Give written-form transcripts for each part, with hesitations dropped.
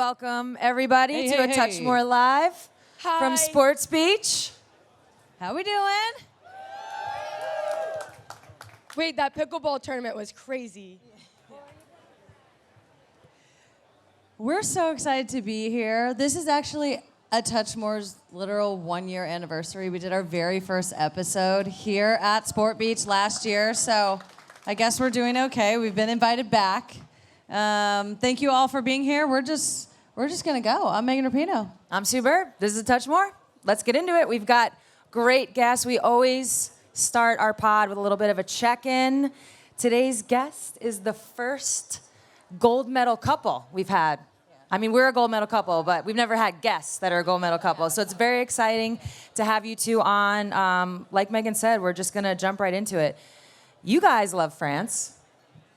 welcome everybody to A Touch More Live from Sports Beach. How we doing? Wait, that pickleball tournament was crazy. We're so excited to be here. This is actually A Touch More's literal 1-year anniversary. We did our very first episode here at Sport Beach last year, so I guess we're doing okay. We've been invited back. Thank you all for being here. We're just gonna go. I'm Megan Rapinoe. I'm Sue Bird. This is A Touch More. Let's get into it. We've got great guests. We always start our pod with a little bit of a check-in. Today's guest is the first gold medal couple we've had. I mean, we're a gold medal couple, but we've never had guests that are a gold medal couple. So it's very exciting to have you two on. Like Megan said, we're just gonna jump right into it. You guys love France.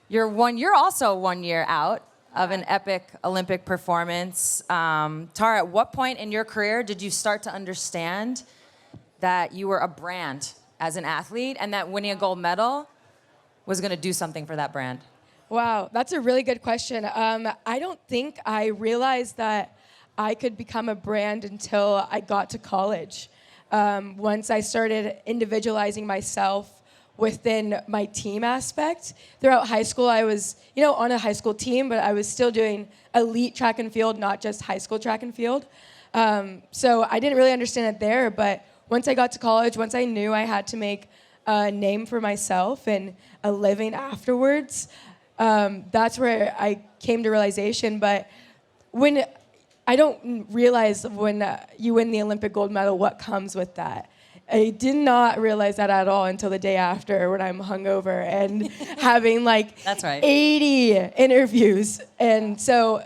You're also 1 year out of an epic Olympic performance. Tara, at what point in your career did you start to understand that you were a brand as an athlete and that winning a gold medal was gonna do something for that brand? Wow, that's a really good question. I don't think I realized that I could become a brand until I got to college. Once I started individualizing myself within my team aspect. Throughout high school, I was, on a high school team, but I was still doing elite track and field, not just high school track and field. So I didn't really understand it there, but once I got to college, once I knew I had to make a name for myself and a living afterwards, that's where I came to realization. But when I don't realize when you win the Olympic gold medal, what comes with that. I did not realize that at all until the day after when I'm hungover and having That's right. 80 interviews. And so,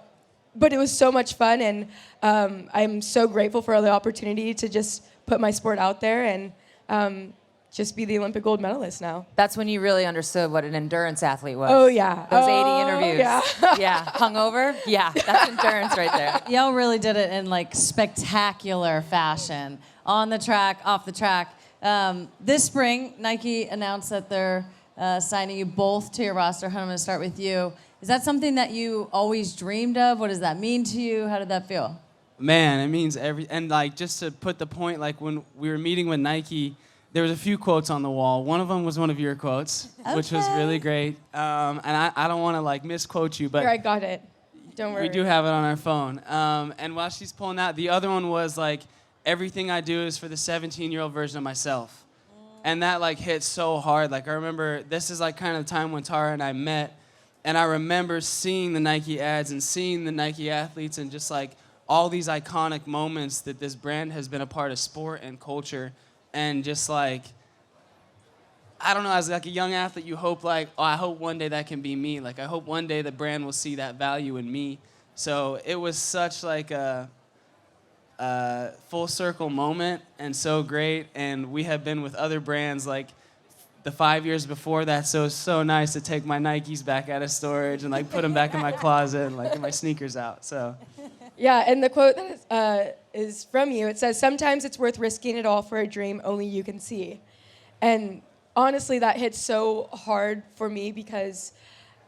but it was so much fun, and I'm so grateful for the opportunity to just put my sport out there and just be the Olympic gold medalist now. That's when you really understood what an endurance athlete was. Oh, yeah. Those 80 interviews. Yeah. Yeah. Hungover? Yeah, that's endurance right there. Y'all really did it in spectacular fashion. On the track, off the track. This spring, Nike announced that they're signing you both to your roster. I'm going to start with you. Is that something that you always dreamed of? What does that mean to you? How did that feel? Man, it means and just to put the point, when we were meeting with Nike, there was a few quotes on the wall. One of them was one of your quotes, which was really great. And I don't want to misquote you, but Here, I got it. Don't worry. We do have it on our phone. And while she's pulling that, the other one was everything I do is for the 17-year-old version of myself. And that hit so hard. I remember this is kind of the time when Tara and I met, and I remember seeing the Nike ads and seeing the Nike athletes and just all these iconic moments that this brand has been a part of sport and culture. And just I don't know, as a young athlete, you hope I hope one day that can be me. I hope one day the brand will see that value in me. So it was such a full circle moment and so great. And we have been with other brands the 5 years before that. So it's so nice to take my Nikes back out of storage and put them back in my closet and get my sneakers out. So. Yeah, and the quote that is from you. It says, "Sometimes it's worth risking it all for a dream only you can see." And honestly, that hits so hard for me because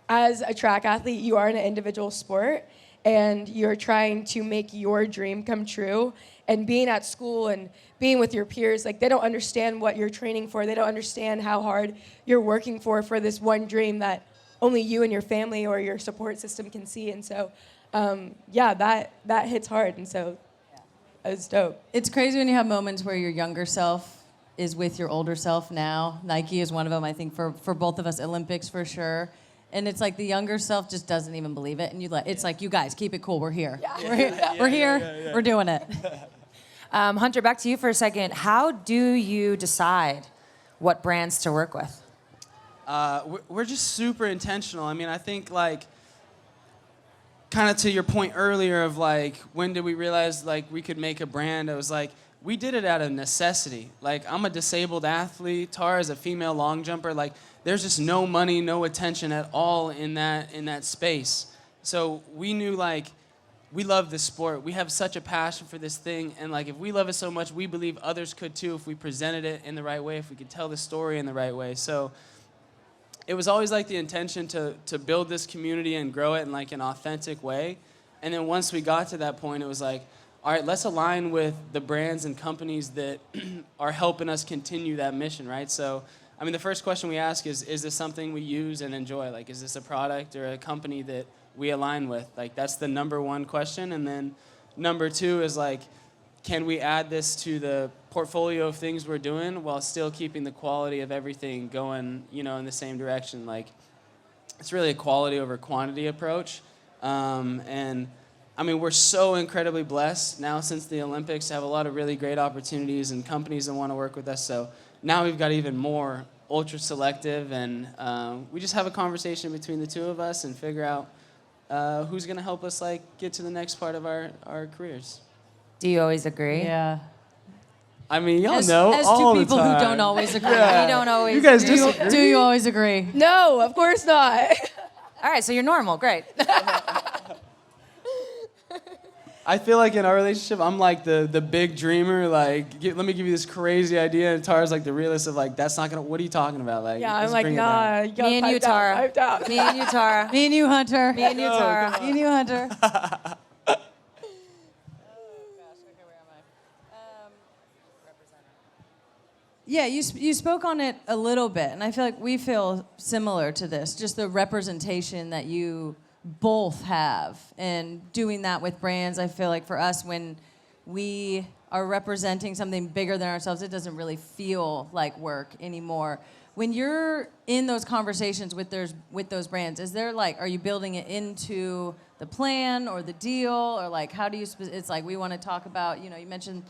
as a track athlete, you are in an individual sport and you're trying to make your dream come true. And being at school and being with your peers, they don't understand what you're training for. They don't understand how hard you're working for this one dream that only you and your family or your support system can see. And so that hits hard, and so it was dope. It's crazy when you have moments where your younger self is with your older self now. Nike is one of them, I think, for both of us, Olympics for sure. And it's the younger self just doesn't even believe it, and it's you guys, keep it cool, we're here. Yeah. We're here, we're doing it. Hunter, back to you for a second. How do you decide what brands to work with? We're just super intentional. I mean, I think kind of to your point earlier of when did we realize we could make a brand? It was we did it out of necessity. I'm a disabled athlete. Tara's a female long jumper. There's just no money, no attention at all in that space. So we knew we love this sport. We have such a passion for this thing, and if we love it so much, we believe others could too if we presented it in the right way, if we could tell the story in the right way. So it was always the intention to build this community and grow it in an authentic way. And then once we got to that point, it was like, all right, let's align with the brands and companies that are helping us continue that mission, right? So, I mean, the first question we ask is this something we use and enjoy? Like, is this a product or a company that we align with? Like, that's the number one question. And then number two is like, can we add this to the portfolio of things we're doing while still keeping the quality of everything going, you know, in the same direction? Like, it's really a quality over quantity approach. And I mean, we're so incredibly blessed now since the Olympics to have a lot of really great opportunities and companies that want to work with us. So now we've got even more ultra selective, and we just have a conversation between the two of us and figure out who's going to help us like get to the next part of our careers. Do you always agree? Yeah. I mean, y'all As know all two the people who time. don't always agree. Yeah. We don't always. You guys Do you, disagree? do you always agree? No, of course not. All right, so you're normal. Great. I feel like in our relationship, I'm like the big dreamer. Like, let me give you this crazy idea, and Tara's like the realist of like, that's not gonna. What are you talking about? Like, Yeah, I'm let's like, bring it down. nah. You gotta Me and you, pipe down, Tara. pipe down. Me and you, Tara. Me and you, Hunter. Me and you, Tara. Me and you, Hunter. Yeah, you spoke on it a little bit, and I feel like we feel similar to this, just the representation that you both have, and doing that with brands. I feel like for us, when we are representing something bigger than ourselves, it doesn't really feel like work anymore. When you're in those conversations with those brands, is there like, are you building it into the plan or the deal, or like how do you? It's like we want to talk about, you know, you mentioned.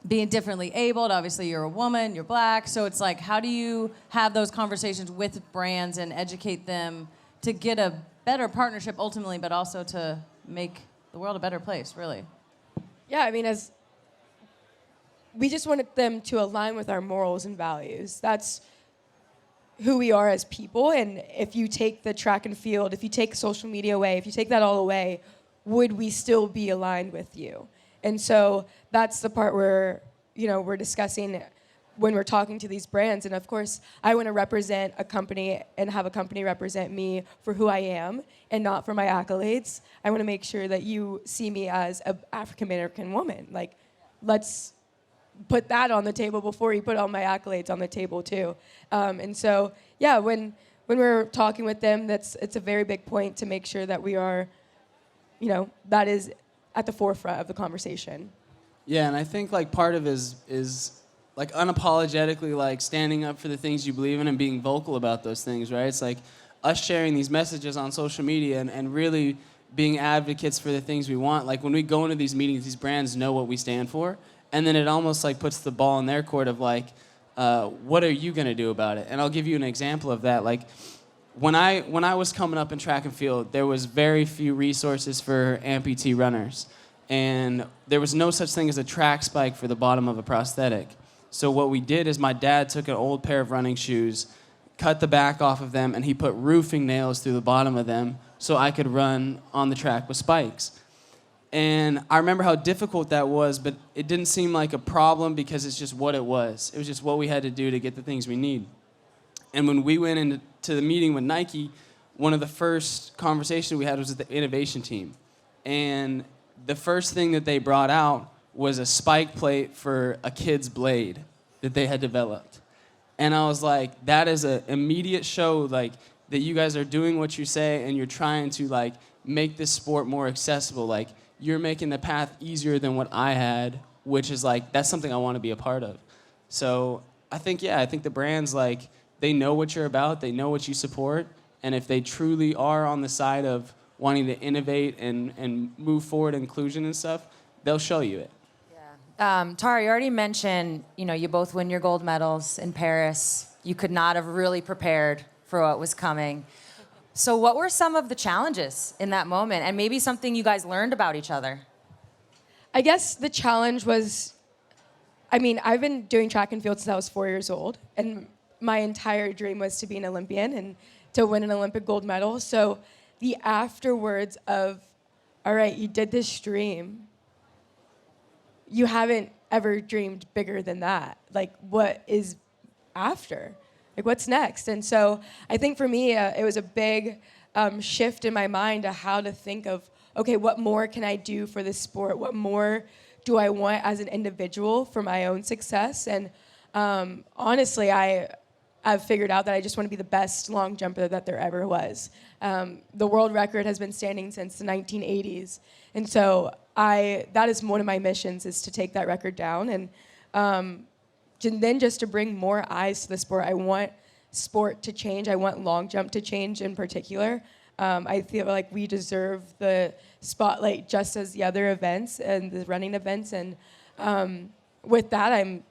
Being differently abled, obviously you're a woman, you're black, so it's like, how do you have those conversations with brands and educate them to get a better partnership ultimately, but also to make the world a better place, really? Yeah, I mean, as we just wanted them to align with our morals and values. That's who we are as people. And if you take the track and field, if you take social media away, if you take that all away, would we still be aligned with you? And so that's the part where, you know, we're discussing when we're talking to these brands. And of course, I want to represent a company and have a company represent me for who I am and not for my accolades. I want to make sure that you see me as an African-American woman. Like, let's put that on the table before you put all my accolades on the table too. And so, yeah, when we're talking with them, it's a very big point to make sure that we are, you know, that is at the forefront of the conversation. Yeah, and I think like part of it is like unapologetically like standing up for the things you believe in and being vocal about those things, right? It's like us sharing these messages on social media and really being advocates for the things we want. Like when we go into these meetings, these brands know what we stand for, and then it almost like puts the ball in their court of like, what are you gonna do about it? And I'll give you an example of that. Like when I was coming up in track and field, there was very few resources for amputee runners. And there was no such thing as a track spike for the bottom of a prosthetic. So what we did is my dad took an old pair of running shoes, cut the back off of them, and he put roofing nails through the bottom of them so I could run on the track with spikes. And I remember how difficult that was, but it didn't seem like a problem because it's just what it was. It was just what we had to do to get the things we need. And when we went into the meeting with Nike, one of the first conversations we had was with the innovation team. And the first thing that they brought out was a spike plate for a kid's blade that they had developed. And I was like, that is an immediate show like that you guys are doing what you say and you're trying to like make this sport more accessible. Like you're making the path easier than what I had, which is like, that's something I want to be a part of. So I think the brands like, they know what you're about, they know what you support, and if they truly are on the side of wanting to innovate and move forward inclusion and stuff, they'll show you it. Yeah. Tara, you already mentioned, you know, you both win your gold medals in Paris. You could not have really prepared for what was coming. So what were some of the challenges in that moment, and maybe something you guys learned about each other? I guess the challenge was, I mean, I've been doing track and field since I was 4 years old, and my entire dream was to be an Olympian and to win an Olympic gold medal. So the afterwards of, all right, you did this dream. You haven't ever dreamed bigger than that. Like, what is after? Like, what's next? And so I think for me, it was a big shift in my mind to how to think of, okay, what more can I do for this sport? What more do I want as an individual for my own success? And honestly, I've figured out that I just want to be the best long jumper that there ever was. The world record has been standing since the 1980s. And so that is one of my missions, is to take that record down. And then just to bring more eyes to the sport. I want sport to change. I want long jump to change in particular. I feel like we deserve the spotlight just as the other events and the running events. And with that, I'm,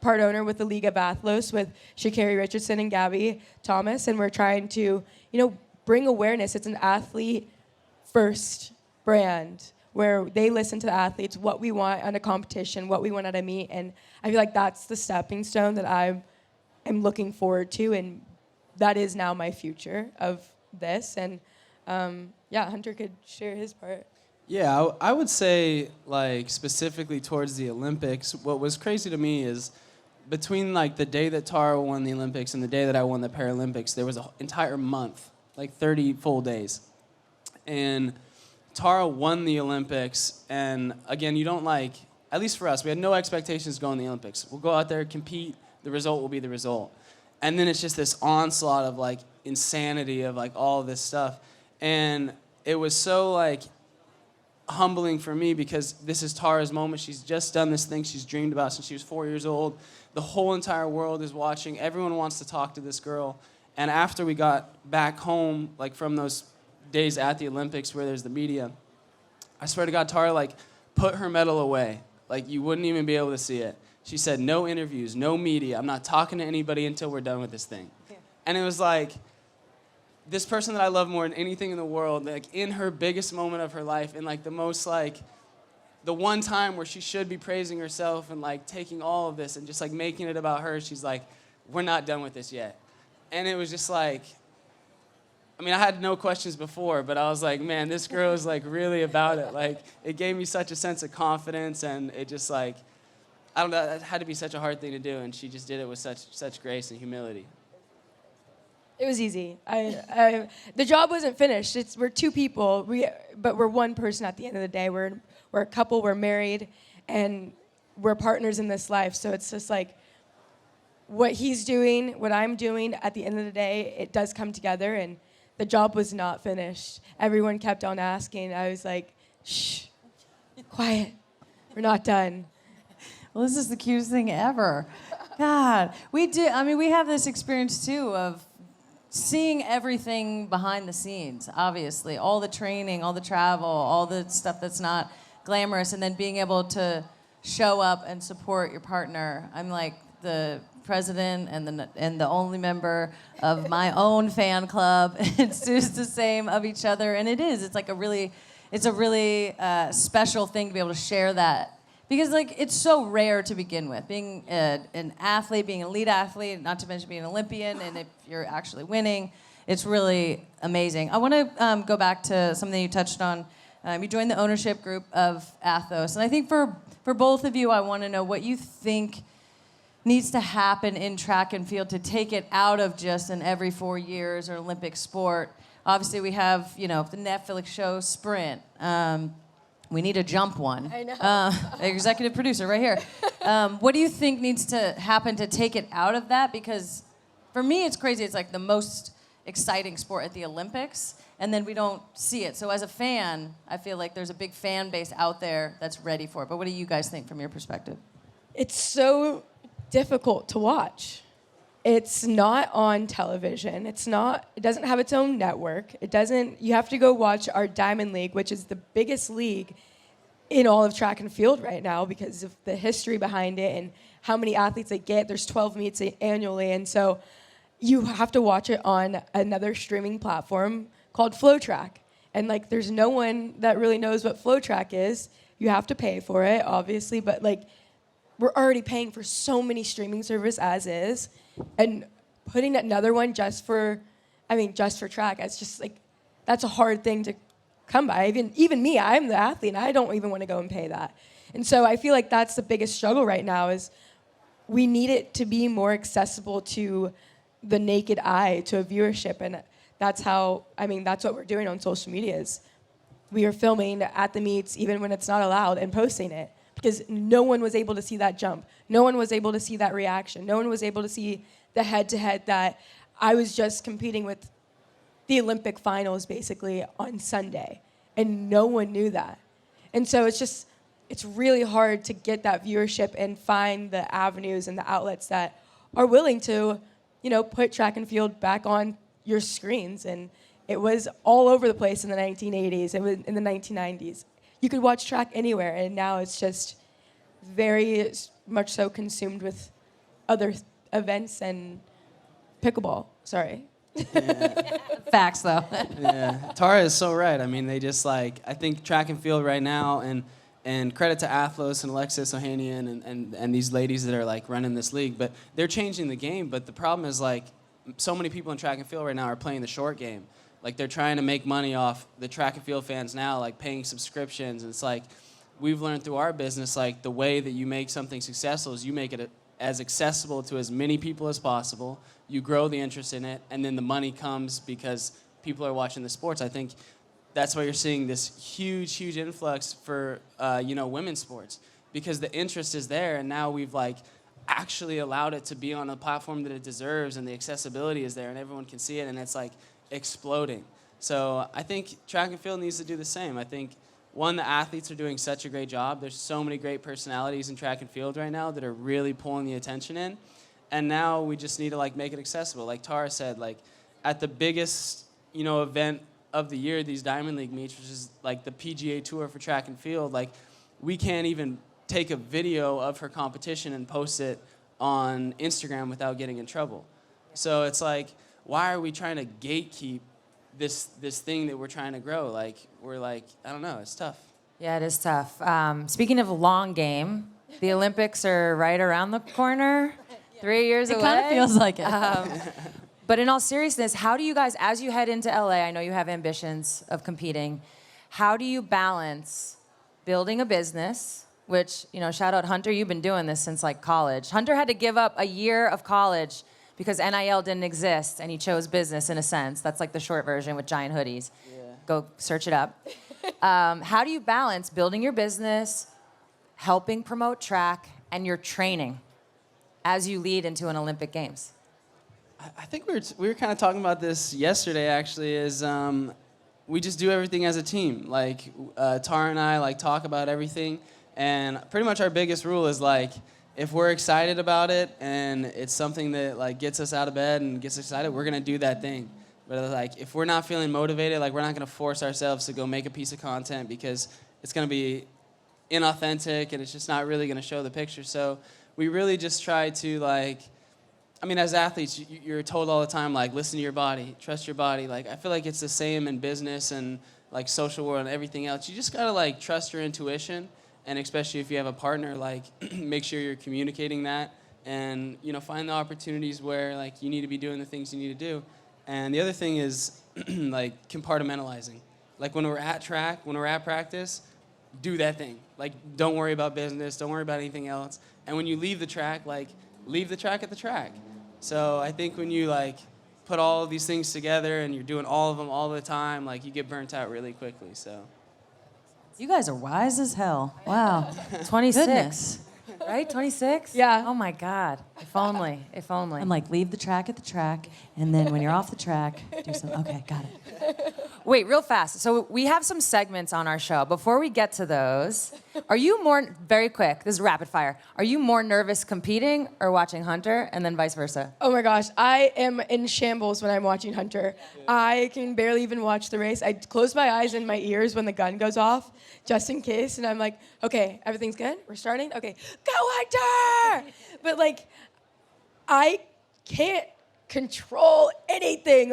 part owner with the League of Athlos with Sha'Carri Richardson and Gabby Thomas, and we're trying to, bring awareness. It's an athlete-first brand where they listen to the athletes, what we want at a competition, what we want at a meet, and I feel like that's the stepping stone that I'm looking forward to, and that is now my future of this. And Hunter could share his part. Yeah, I would say, like, specifically towards the Olympics, what was crazy to me is between, like, the day that Tara won the Olympics and the day that I won the Paralympics, there was an entire month, like 30 full days. And Tara won the Olympics, and again, you don't, like, at least for us, we had no expectations to go in the Olympics. We'll go out there, compete, the result will be the result. And then it's just this onslaught of, like, insanity of, like, all this stuff. And it was so, like, humbling for me because this is Tara's moment. She's just done this thing she's dreamed about since she was 4 years old. The whole entire world is watching. Everyone wants to talk to this girl. And after we got back home, like, from those days at the Olympics where there's the media, I swear to God, Tara, like, put her medal away. Like, you wouldn't even be able to see it. She said, no interviews, no media. I'm not talking to anybody until we're done with this thing. Yeah. And it was like, this person that I love more than anything in the world, like, in her biggest moment of her life, in, like, the most, like, the one time where she should be praising herself and, like, taking all of this and just, like, making it about her, she's like, we're not done with this yet. And it was just like, I mean, I had no questions before, but I was like, man, this girl is, like, really about it. Like, it gave me such a sense of confidence, and it just, like, I don't know, it had to be such a hard thing to do, and she just did it with such grace and humility. It was easy. The job wasn't finished. We're two people, but we're one person at the end of the day. We're a couple, we're married, and we're partners in this life. So it's just like what he's doing, what I'm doing, at the end of the day, it does come together, and the job was not finished. Everyone kept on asking. I was like, shh, quiet, we're not done. Well, this is the cutest thing ever. God, we have this experience too of seeing everything behind the scenes, obviously. All the training, all the travel, all the stuff that's not glamorous, and then being able to show up and support your partner. I'm like the president and the only member of my own fan club. It's just the same of each other, and it's like a really special thing to be able to share that. Because, like, it's so rare to begin with. Being an athlete, being an elite athlete, not to mention being an Olympian, and if you're actually winning, it's really amazing. I want to go back to something you touched on. You joined the ownership group of Athos. And I think for both of you, I want to know what you think needs to happen in track and field to take it out of just an every 4 years or Olympic sport. Obviously, we have, the Netflix show Sprint. We need a jump one. I know. Executive producer right here. What do you think needs to happen to take it out of that? Because for me, it's crazy. It's like the most exciting sport at the Olympics, and then we don't see it. So as a fan, I feel like there's a big fan base out there that's ready for it. But what do you guys think from your perspective? It's so difficult to watch. It's not on television. It doesn't have its own network. You have to go watch our Diamond League, which is the biggest league in all of track and field right now because of the history behind it and how many athletes they get. There's 12 meets annually, and so you have to watch it on another streaming platform called FlowTrack. And, like, there's no one that really knows what FlowTrack is. You have to pay for it, obviously, but, like, we're already paying for so many streaming services as is. And putting another one just for track, it's just like, that's a hard thing to come by. Even me, I'm the athlete, and I don't even want to go and pay that. And so I feel like that's the biggest struggle right now is we need it to be more accessible to the naked eye, to a viewership. And that's what we're doing on social media is we were filming at the meets, even when it's not allowed, and posting it because no one was able to see that jump. No one was able to see that reaction. No one was able to see the head-to-head that I was just competing with the Olympic finals basically on Sunday, and no one knew that. And so it's really hard to get that viewership and find the avenues and the outlets that are willing to, put track and field back on your screens. And it was all over the place in the 1980s. It was in the 1990s. You could watch track anywhere, and now it's just very much so consumed with other events and pickleball. Sorry. Yeah. Facts, though. Yeah, Tara is so right. I mean, they just I think track and field right now, and credit to Athlos and Alexis Ohanian and these ladies that are running this league, but they're changing the game. But the problem is so many people in track and field right now are playing the short game. They're trying to make money off the track and field fans now, paying subscriptions. And it's we've learned through our business, the way that you make something successful is you make it as accessible to as many people as possible. You grow the interest in it, and then the money comes because people are watching the sports. I think that's why you're seeing this huge influx for women's sports, because the interest is there, and now we've actually allowed it to be on a platform that it deserves, and the accessibility is there, and everyone can see it, and it's exploding. So I think track and field needs to do the same. I think the athletes are doing such a great job. There's so many great personalities in track and field right now that are really pulling the attention in. And now we just need to make it accessible. Like Tara said, at the biggest, event of the year, these Diamond League meets, which is the PGA Tour for track and field, we can't even take a video of her competition and post it on Instagram without getting in trouble. So it's why are we trying to gatekeep this thing that we're trying to grow? We're I don't know, it's tough. Yeah, it is tough. Speaking of long game, the Olympics are right around the corner. 3 years away. It kind of feels like it. But in all seriousness, how do you guys, as you head into LA, I know you have ambitions of competing, how do you balance building a business, which, shout out Hunter, you've been doing this since college. Hunter had to give up a year of college because NIL didn't exist, and he chose business in a sense. That's the short version with giant hoodies. Yeah. Go search it up. How do you balance building your business, helping promote track, and your training as you lead into an Olympic Games? I think we were kind of talking about this yesterday, actually, is we just do everything as a team. Tara and I talk about everything, and pretty much our biggest rule is if we're excited about it and it's something that gets us out of bed and gets us excited, we're gonna do that thing. But if we're not feeling motivated, we're not gonna force ourselves to go make a piece of content because it's gonna be inauthentic and it's just not really gonna show the picture. So we really just try to as athletes, you're told all the time, listen to your body, trust your body. I feel it's the same in business and social world and everything else. You just gotta trust your intuition, and especially if you have a partner, make sure you're communicating that, and find the opportunities where you need to be doing the things you need to do. And the other thing is compartmentalizing. When we're at track, when we're at practice, do that thing. Don't worry about business, don't worry about anything else. And when you leave the track, leave the track at the track. So I think when you put all of these things together and you're doing all of them all the time, you get burnt out really quickly. So You guys are wise as hell. Wow. 26. Goodness. Right? 26? Yeah. Oh my God. If only. If only. I'm leave the track at the track, and then when you're off the track, do some. Okay, got it. Wait, real fast. So we have some segments on our show. Before we get to those, are you very quick, this is rapid fire, are you more nervous competing or watching Hunter, and then vice versa? Oh my gosh, I am in shambles when I'm watching Hunter. I can barely even watch the race. I close my eyes and my ears when the gun goes off, just in case, and I'm okay, everything's good? We're starting? Okay, go Hunter! But I can't control anything.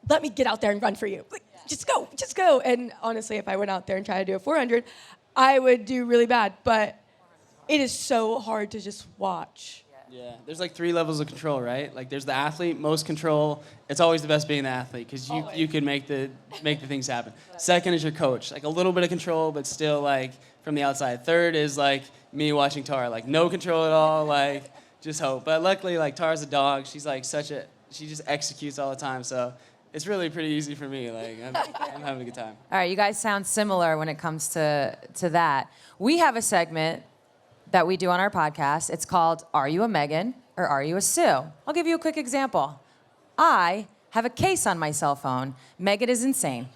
Let me get out there and run for you. Just go. And honestly, if I went out there and tried to do a 400, I would do really bad. But it is so hard to just watch. yeah, there's 3 levels of control, right? There's the athlete, most control. It's always the best being the athlete because you can make the things happen. Second is your coach, a little bit of control, but still from the outside. Third is me watching Tara, no control at all, just hope. But luckily, Tara's a dog. She's she just executes all the time. So it's really pretty easy for me. Like, I'm having a good time. All right, you guys sound similar when it comes to that. We have a segment that we do on our podcast. It's called Are You a Megan or Are You a Sue? I'll give you a quick example. I have a case on my cell phone. Megan is insane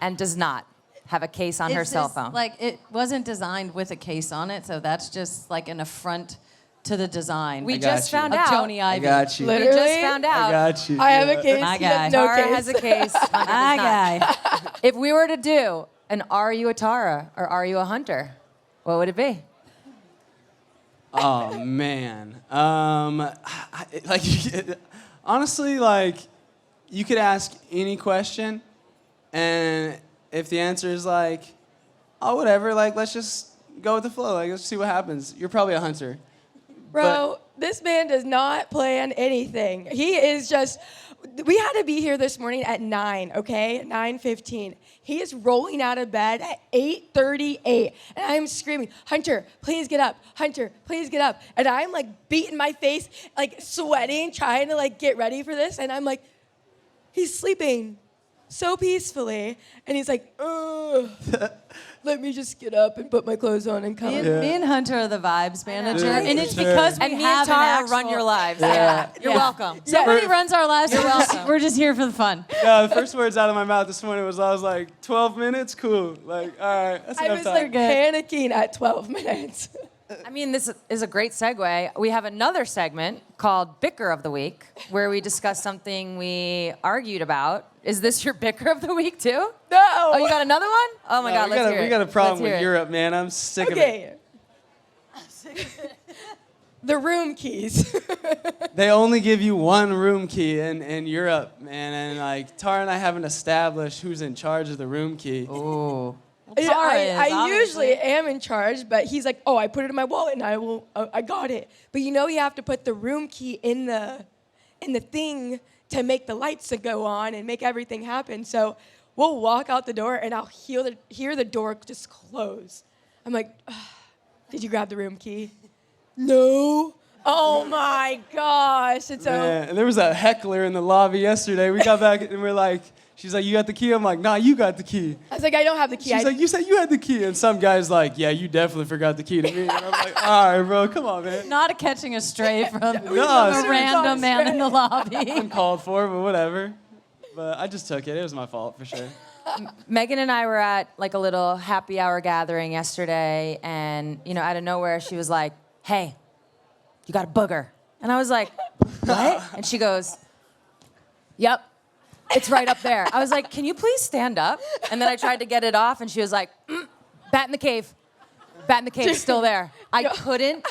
and does not have a case on her cell phone. Like, it wasn't designed with a case on it, so that's just like an affront to the design. We I got just you. found of out. Joni I Ivy. got you. We Literally? just found out. I got you. I have a Yeah. case. My He has guy. no Tara case. has a case. Hunter does My not. guy. If we were to do an Are You a Tara or Are You a Hunter, what would it be? Oh man, like honestly, like you could ask any question, and if the answer is like, oh whatever, like let's just go with the flow, like let's see what happens. You're probably a hunter. Bro, this man does not plan anything. He is just, we had to be here this morning at 9, okay? 9:15. He is rolling out of bed at 8:38. And I'm screaming, Hunter, please get up. Hunter, please get up. And I'm like beating my face, like sweating, trying to like get ready for this. And I'm like, he's sleeping so peacefully. And he's like, ugh. Let me just get up and put my clothes on and come. Me and Hunter are the vibes manager, Yeah, and it's for because we And me have and Tara an actual, run your lives. Yeah. You're Yeah. welcome. Somebody runs our lives. You're welcome. We're just here for the fun. Yeah, the first words out of my mouth this morning was I was like 12 minutes, cool. Like all right, that's I enough was time. like panicking at 12 minutes. I mean, this is a great segue. We have another segment called Bicker of the Week, where we discuss something we argued about. Is this your Bicker of the Week, too? No. Oh, you got another one? Oh, my No, God, let's hear it. we got a problem Let's hear with it. Europe, man. I'm sick of it. Okay. The room keys. They only give you one room key in Europe, man, and like Tara and I haven't established who's in charge of the room key. Ooh. Yeah, Tara is, I obviously. usually am in charge, but he's like, "Oh, I put it in my wallet and I got it." But you know, you have to put the room key in the thing to make the lights to go on and make everything happen. So we'll walk out the door and I'll hear the door just close. I'm like, "Did you grab the room key?" No. Oh my gosh! And so Man, and there was a heckler in the lobby yesterday. We got back and we're like, she's like, "You got the key?" I'm like, "Nah, you got the key." I was like, "I don't have the key." She's like, "You said you had the key," and some guy's like, "Yeah, you definitely forgot the key to me." And I'm like, "All right, bro, come on, man." Not a catching a stray from No, a it's random man in the lobby. uncalled for, but whatever. But I just took it. It was my fault for sure. Megan and I were at like a little happy hour gathering yesterday, and out of nowhere she was like, "Hey, you got a booger?" And I was like, "What?" And she goes, "Yep, it's right up there." I was like, "Can you please stand up?" And then I tried to get it off, and she was like, "Bat in the cave. Bat in the cave, still there." I couldn't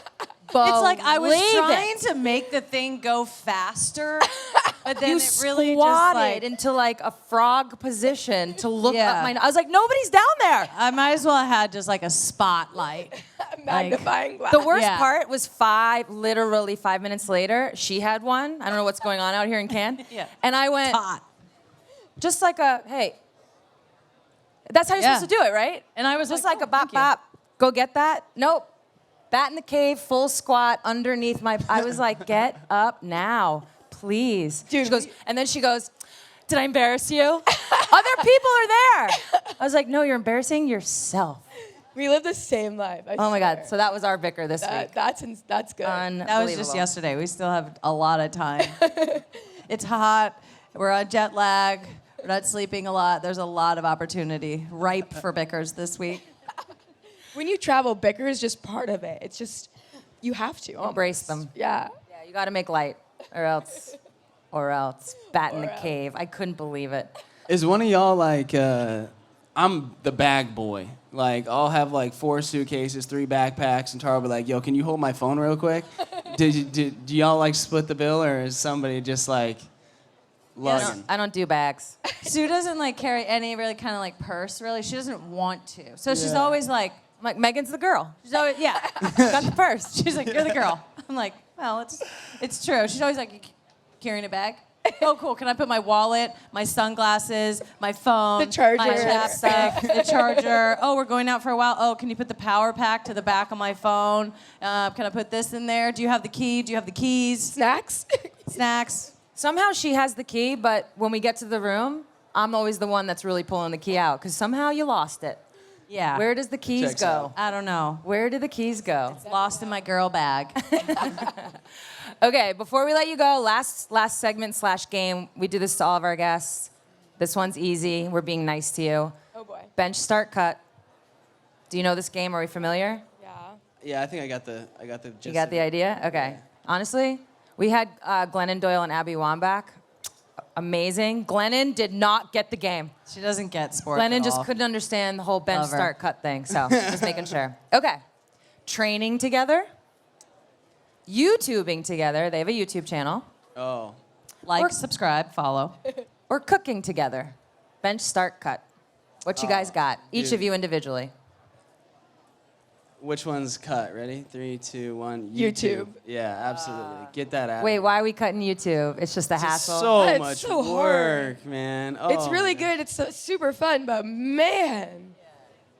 believe It's like I was it. trying to make the thing go faster, but then You it really just squatted like into like a frog position to look Yeah. up my. I was like, "Nobody's down there." I might as well have had just like a spotlight. magnifying glass. The worst Yeah. part was literally 5 minutes later, she had one. I don't know what's going on out here in Cannes. Yeah. And I went, Hot. just like hey, that's how you're Yeah. supposed to do it, right? And I was just like, like "Oh, a bop thank you." bop. Go get that. Nope. Bat in the cave, full squat underneath my. I was like, "Get up now, please." Dude, she goes, and then she goes, "Did I embarrass you?" Other people are there. I was like, "No, you're embarrassing yourself." We live the same life. I Oh my God. swear. So that was our bicker this week. That's good. That was just yesterday. We still have a lot of time. It's hot. We're on jet lag. We're not sleeping a lot. There's a lot of opportunity ripe for bickers this week. When you travel, bicker is just part of it. It's just, you have to. Embrace almost. them. Yeah. Yeah, you got to make light, or else, bat in the Or else. cave. I couldn't believe it. Is one of y'all like, I'm the bag boy. Like, I'll have like 4 suitcases, 3 backpacks, and Tara will be like, "Yo, can you hold my phone real quick?" Do y'all like split the bill, or is somebody just like lugging? I don't do bags. Sue doesn't like carry any really kind of like purse, really. She doesn't want to. So she's Yeah. always like, I'm like, Megan's the girl. she's always, yeah. Got the purse. She's like, "You're the girl." I'm like, well, it's true. She's always like, "You carrying a bag?" Oh, cool. Can I put my wallet, my sunglasses, my phone, The charger. my chapstick, the charger? Oh, we're going out for a while. Oh, can you put the power pack to the back of my phone? Can I put this in there? Do you have the key? Do you have the keys? Snacks? Snacks? Somehow she has the key, but when we get to the room, I'm always the one that's really pulling the key out because somehow you lost it. Yeah. Where does the keys Checks go? out. I don't know. Where do the keys go? Lost in my girl bag. Okay, before we let you go, last segment / game. We do this to all of our guests. This one's easy. We're being nice to you. Oh boy. Bench, start, cut. Do you know this game? Are we familiar? Yeah. Yeah, I think I got the gist You got of the it. idea? Okay. Honestly, we had Glennon Doyle and Abby Wambach. Amazing. Glennon did not get the game. She doesn't get sports. Glennon at just all. couldn't understand the whole bench Love her. start cut thing. So just making sure. Okay. Training together. YouTubing together. They have a YouTube channel. Oh, Like, Or- subscribe, follow. Or cooking together. Bench start cut. What you guys got? Each dude. of you individually. which one's cut? Ready? 3, 2, 1. YouTube. Yeah, absolutely. Get that out. Wait, why are we cutting YouTube? It's just a It's hassle. so It's much so hard. work, man. Oh, It's really man. good. It's so, super fun, but man,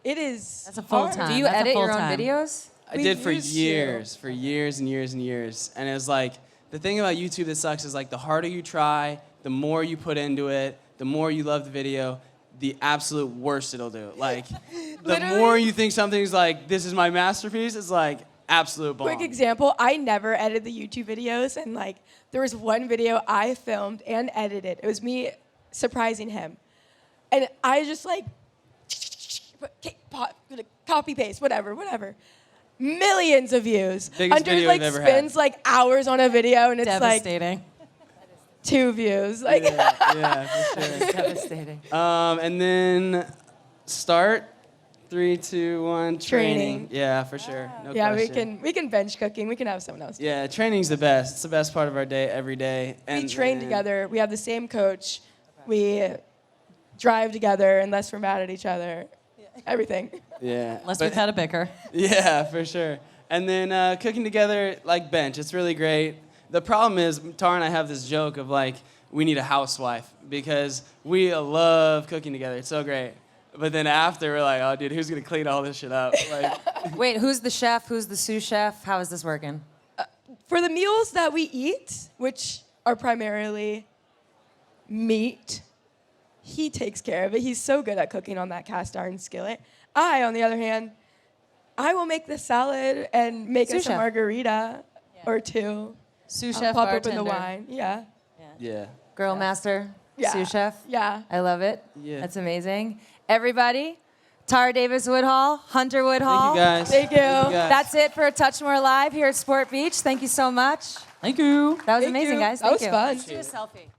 it is. That's a full hard. time. Do you That's a edit your own full-time. videos? I We did for used to. years, for years and years and years. And it was like, the thing about YouTube that sucks is like the harder you try, the more you put into it, the more you love the video, the absolute worst it'll do. Like, the Literally. more you think something's like, this is my masterpiece, it's like absolute bomb. Quick example, I never edited the YouTube videos, and like there was one video I filmed and edited. It was me surprising him, and I just like copy paste, whatever. Millions of views. Biggest Hunter video like we've ever spends had. like hours on a video, and it's like Devastating. 2 views. Like Yeah, for sure. Devastating. And then start 3, 2, 1. Training. Yeah, for sure. No yeah, question. we can bench cooking. We can have someone else. Yeah, training's the best. It's the best part of our day every day. And We train then- together. We have the same coach. We drive together unless we're mad at each other. Everything. Yeah. Unless but- we've had a bicker. Yeah, for sure. And then cooking together, like bench, it's really great. The problem is, Tara and I have this joke of like, we need a housewife because we love cooking together. It's so great. But then after, we're like, oh, dude, who's going to clean all this shit up? Like, Wait, who's the chef? Who's the sous chef? How is this working? For the meals that we eat, which are primarily meat, he takes care of it. He's so good at cooking on that cast iron skillet. I, on the other hand, I will make the salad and make Sous us a chef. margarita or 2. Sous I'll chef, pop bartender. open the wine. Yeah. yeah. Girl master, Yeah. sous chef. Yeah. I love it. Yeah. That's amazing. Everybody, Tara Davis-Woodhall, Hunter Woodhall. Thank you, guys. Thank you. guys. That's it for Touch More Live here at Sport Beach. Thank you so much. Thank you. That was Thank amazing, you. guys. That Thank was you. fun. Do a selfie.